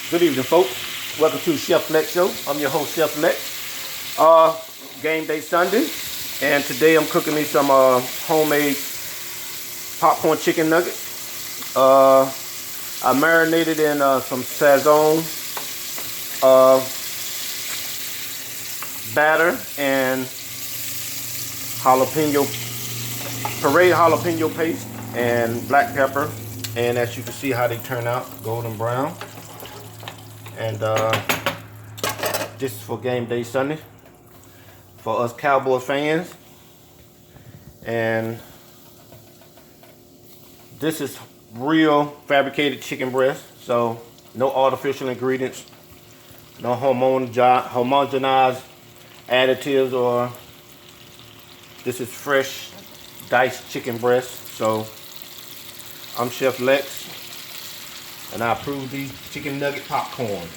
Good evening, folks. Welcome to Chef Lex Show. I'm your host, Chef Lex. Game day Sunday, and today I'm cooking me some homemade popcorn chicken nuggets. I marinated in some Sazon batter and pureed jalapeno paste and black pepper. And as you can see how they turn out, golden brown. And this is for game day Sunday for us Cowboy fans. And this is real fabricated chicken breast, so no artificial ingredients, no homogenized additives, or this is fresh diced chicken breast. So I'm Chef Lex, and I approve these chicken nugget popcorn.